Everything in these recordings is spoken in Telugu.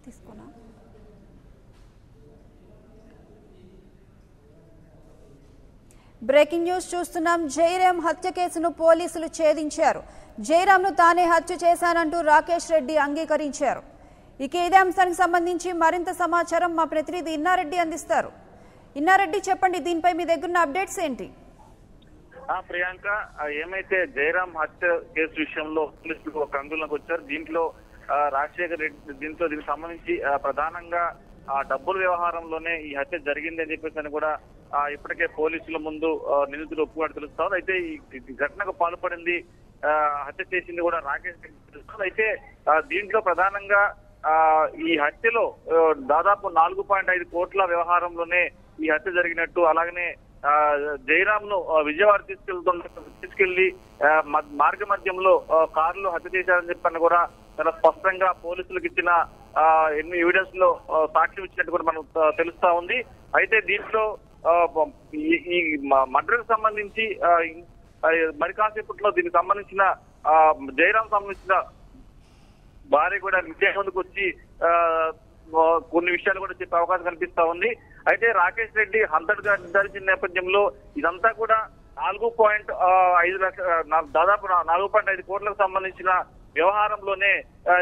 తీసుకున్నా బ్రేకింగ్ న్యూస్ చూస్తున్నాం. జయరాం హత్య కేసును పోలీసులు ఛేదించారు. జయరాంను తానే హత్య చేశానంటూ రాకేష్ రెడ్డి అంగీకరించారు. ఇక ఇదే అంశానికి సంబంధించి మరింత సమాచారం మా ప్రతినిధి ఇన్నారెడ్డి అందిస్తారు. ఇన్నారెడ్డి, చెప్పండి, దీనిపై మీ దగ్గర అప్డేట్స్ ఏంటి? ప్రియాంక, ఏమైతే జయరాం హత్య కేసు విషయంలో పోలీసులు ఒక ఆందోళనకు వచ్చారు. దీంట్లో రాజశేఖర్ రెడ్డి దీనికి సంబంధించి ప్రధానంగా డబ్బుల వ్యవహారంలోనే ఈ హత్య జరిగింది అని చెప్పేసి కూడా ఇప్పటికే పోలీసుల ముందు నిందితులు ఒప్పుకోవడం తెలుస్తుంది. అయితే ఈ ఘటనకు పాల్పడింది, హత్య చేసింది కూడా రాకేష్ రెడ్డి తెలుస్తుంది. అయితే దీంట్లో ప్రధానంగా ఈ హత్యలో దాదాపు 4.5 కోట్ల వ్యవహారంలోనే ఈ హత్య జరిగినట్టు, అలాగనే జయరాం ను విజయవాడ తీసుకెళ్లి మార్గ మధ్యంలో కారులో హత్య చేశారని చెప్పని కూడా చాలా స్పష్టంగా పోలీసులకు ఇచ్చిన ఎన్ని ఎవిడెన్స్ లో సాక్ష్యం ఇచ్చినట్టు కూడా మనకు తెలుస్తా ఉంది. అయితే దీంట్లో ఈ మర్డర్ కు సంబంధించి మరి కాసేపట్లో దీనికి సంబంధించిన జయరాం సంబంధించిన భార్య కూడా మీడియా ముందుకు వచ్చి కొన్ని విషయాలు కూడా చెప్పే అవకాశం కనిపిస్తా ఉంది. అయితే రాకేష్ రెడ్డి హంతడుగా నిర్ధారించిన నేపథ్యంలో ఇదంతా కూడా 4.5 లక్షల దాదాపు 4.5 కోట్లకు సంబంధించిన వ్యవహారంలోనే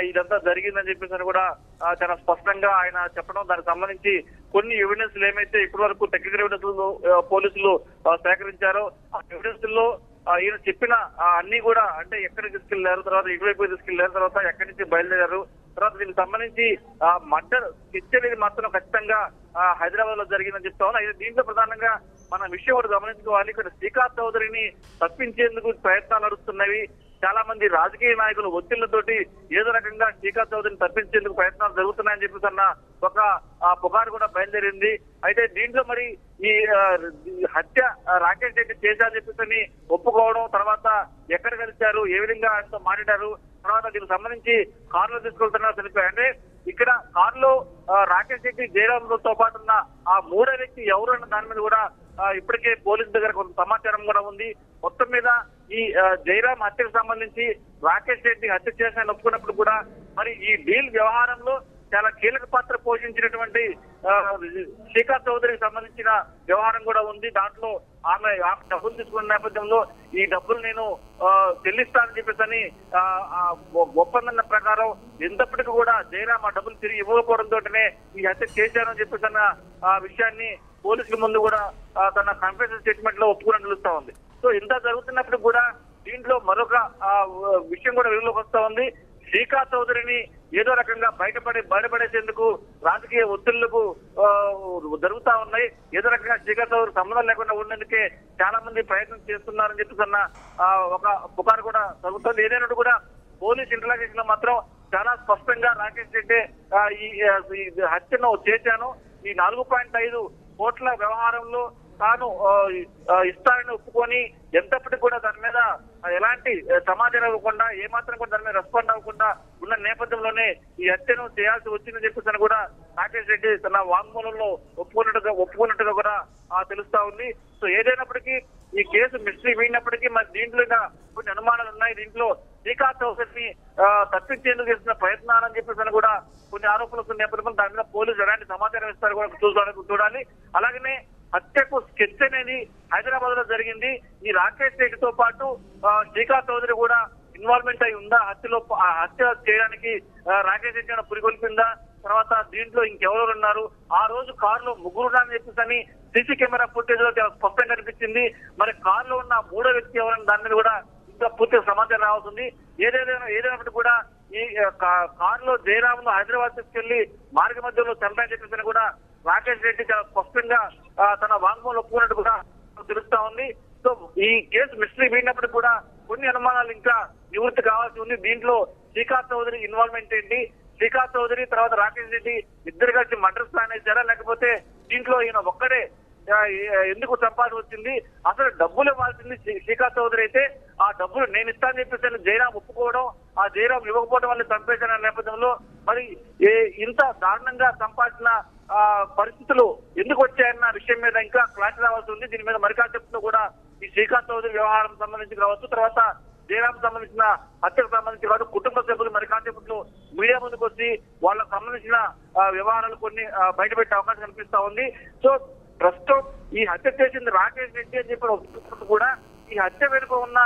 ఇదంతా జరిగిందని చెప్పేసి కూడా చాలా స్పష్టంగా ఆయన చెప్పడం, దానికి సంబంధించి కొన్ని ఎవిడెన్స్లు ఏమైతే ఇప్పటి వరకు టెక్నికల్ ఎవిడెన్స్ పోలీసులు సేకరించారో ఆ ఎవిడెన్స్ లో ఈయన చెప్పిన అన్ని కూడా, అంటే ఎక్కడికి తీసుకెళ్లారు, తర్వాత ఇటువైపు తీసుకెళ్లారు, తర్వాత ఎక్కడి నుంచి బయలుదేరారు, తర్వాత దీనికి సంబంధించి మర్డర్ అనేది మాత్రం ఖచ్చితంగా హైదరాబాద్ లో జరిగిందని చెప్తా ఉన్నా. అయితే దీంట్లో ప్రధానంగా మన విషయం కూడా గమనించుకోవాలి. ఇక్కడ శ్రీకాంత్ చౌదరిని తప్పించేందుకు ప్రయత్నాలు నడుస్తున్నవి. చాలా మంది రాజకీయ నాయకులు ఒత్తిళ్లతోటి ఏదో రకంగా శ్రీకాంత్ చౌదరిని తప్పించేందుకు ప్రయత్నాలు జరుగుతున్నాయని చెప్పేసి అన్న ఒక పుకారు కూడా బయలుదేరింది. అయితే దీంట్లో మరి ఈ హత్య రాకేష్ రెడ్డి చేశారని చెప్పేసి ఒప్పుకోవడం, తర్వాత ఎక్కడ కలిశారు, ఏ విధంగా ఆయనతో మాట్లాడారు, తర్వాత దీనికి సంబంధించి కారులో తీసుకెళ్తున్నారు తెలిపారు. అంటే ఇక్కడ కారులో రాకేష్ రెడ్డి జయరాంతో పాటు ఉన్న ఆ మూడో వ్యక్తి ఎవరు అన్న దాని మీద కూడా ఇప్పటికే పోలీసు దగ్గర కొంత సమాచారం కూడా ఉంది. మొత్తం మీద ఈ జయరాం హత్యకు సంబంధించి రాకేష్ రెడ్డి హత్య చేశారని ఒప్పుకున్నప్పుడు కూడా మరి ఈ డీల్ వ్యవహారంలో చాలా కీలక పాత్ర పోషించినటువంటి శ్రీకాంత్ చౌదరికి సంబంధించిన వ్యవహారం కూడా ఉంది. దాంట్లో ఆమె డబ్బులు తీసుకున్న నేపథ్యంలో ఈ డబ్బులు నేను చెల్లిస్తానని చెప్పేసి ఒప్పందం ప్రకారం ఎంతప్పటికీ కూడా జయరాం ఆ డబ్బులు తిరిగి ఇవ్వకపోవడంతోనే ఈ హత్య చేశారని చెప్పేసి అన్న విషయాన్ని పోలీసుల ముందు కూడా తన కన్ఫెషన్ స్టేట్మెంట్ లో ఒప్పుకుని నిలుస్తా ఉంది. సో ఇంత జరుగుతున్నప్పుడు కూడా దీంట్లో మరొక విషయం కూడా వెలుగులోకి వస్తా ఉంది. శ్రీకాంత్ చౌదరిని ఏదో రకంగా బయటపడేసేందుకు రాజకీయ ఒత్తిళ్లకు జరుగుతా ఉన్నాయి. ఏదో రకంగా శ్రీకాంత్ చౌదరి సంబంధం లేకుండా ఉండేందుకే చాలా మంది ప్రయత్నం చేస్తున్నారని చెప్పేసి ఒక పుకారు కూడా జరుగుతుంది. ఏదైనా కూడా పోలీస్ ఇంటరాగేషన్ లో మాత్రం చాలా స్పష్టంగా రాకేష్ రెడ్డి ఈ హత్యను చేశాను, ఈ 4.5 కోట్ల వ్యవహారంలో తాను ఇస్తానని ఒప్పుకొని ఎంతప్పటికి కూడా దాని మీద ఎలాంటి సమాచారం ఇవ్వకుండా, ఏమాత్రం కూడా దాని మీద రెస్పాండ్ అవ్వకుండా ఉన్న నేపథ్యంలోనే ఈ హత్యను చేయాల్సి వచ్చిందని చెప్పేసి కూడా రాకేష్ రెడ్డి తన వాంగ్మూలంలో ఒప్పుకున్నట్టుగా కూడా తెలుస్తా ఉంది. సో ఏదైనప్పటికీ ఈ కేసు మిస్టరీ వీడినప్పటికీ మరి దీంట్లో కొన్ని అనుమానాలు ఉన్నాయి. దీంట్లో శ్రీకాంత్ చౌదరిని తప్పించేందుకు చేసిన ప్రయత్నాలని చెప్పేసి కూడా కొన్ని ఆరోపణలు నేపథ్యంలో దాని మీద పోలీసులు ఎలాంటి సమాచారం ఇస్తారు కూడా చూడాలి. అలాగనే హత్యకు స్కెచ్ అనేది హైదరాబాద్ లో జరిగింది. ఈ రాకేష్ రెడ్డితో పాటు శ్రీకాంత్ చౌదరి కూడా ఇన్వాల్వ్మెంట్ అయి ఉందా హత్య చేయడానికి? రాకేష్ రెడ్డి పురికొల్పిందా? తర్వాత దీంట్లో ఇంకెవరెవరు ఉన్నారు? ఆ రోజు కారులో ముగ్గురు ఉన్నారని చెప్పేసి సీసీ కెమెరా ఫుటేజ్ లో చాలా స్పష్టంగా కనిపించింది. మరి కారులో ఉన్న మూడో వ్యక్తి ఎవరని దాని మీద కూడా ఇంకా పూర్తిగా సమాచారం రావాల్సింది. ఏదైనప్పటికీ కూడా ఈ కారులో జయరాం ను హైదరాబాద్ తీసుకెళ్లి మార్గ మధ్యలో చంపాయని చెప్పేసి కూడా రాకేష్ రెడ్డి చాలా స్పష్టంగా తన వాంగ్మూలం ఒప్పుకున్నట్టు కూడా తెలుస్తా ఉంది. సో ఈ కేసు మిస్టరీ వీడినప్పుడు కూడా కొన్ని అనుమానాలు ఇంకా నివృత్తి కావాల్సి ఉంది. దీంట్లో శ్రీకాంత్ చౌదరి ఇన్వాల్వ్మెంట్ ఏంటి, శ్రీకాంత్ చౌదరి తర్వాత రాకేష్ రెడ్డి ఇద్దరు కలిసి మర్డర్ ప్లాన్ చేశారా, లేకపోతే దీంట్లో ఈయన ఒక్కడే ఎందుకు చంపాల్సి వచ్చింది, అసలు డబ్బులు ఇవ్వాల్సింది శ్రీకాంత్ చౌదరి అయితే ఆ డబ్బులు నేను ఇస్తానని చెప్పేసి జయరాం ఒప్పుకోవడం, ఆ జయరాం ఇవ్వకపోవడం వల్ల చంపేశారన్న నేపథ్యంలో మరి ఇంత దారుణంగా చంపాల్సిన పరిస్థితులు ఎందుకు వచ్చాయన్న విషయం మీద ఇంకా క్లారిటీ రావాల్సి ఉంది. దీని మీద మరికాసేపులో కూడా ఈ శ్రీకాంత్ చౌదరి వ్యవహారం సంబంధించి కావచ్చు, తర్వాత జయరామ్ సంబంధించిన హత్యకు సంబంధించి వారు కుటుంబ సభ్యులు మరి కాసేపట్లో మీడియా ముందుకు వచ్చి వాళ్ళకు సంబంధించిన వ్యవహారాలు కొన్ని బయటపెట్టే అవకాశం కనిపిస్తా ఉంది. సో ప్రస్తుతం ఈ హత్య చేసింది రాకేష్ రెడ్డి అని చెప్పి కూడా ఈ హత్య వెనుక ఉన్న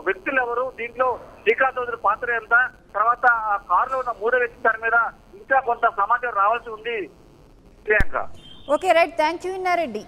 వ్యక్తులు ఎవరు, దీంట్లో శ్రీకాంత్ చౌదరి పాత్ర ఎంత, తర్వాత ఆ కారులో ఉన్న 3వ వ్యక్తి దాని మీద ఇంకా కొంత సమాచారం రావాల్సి ఉంది Priyanka. Okay right, thank you Inna Reddy.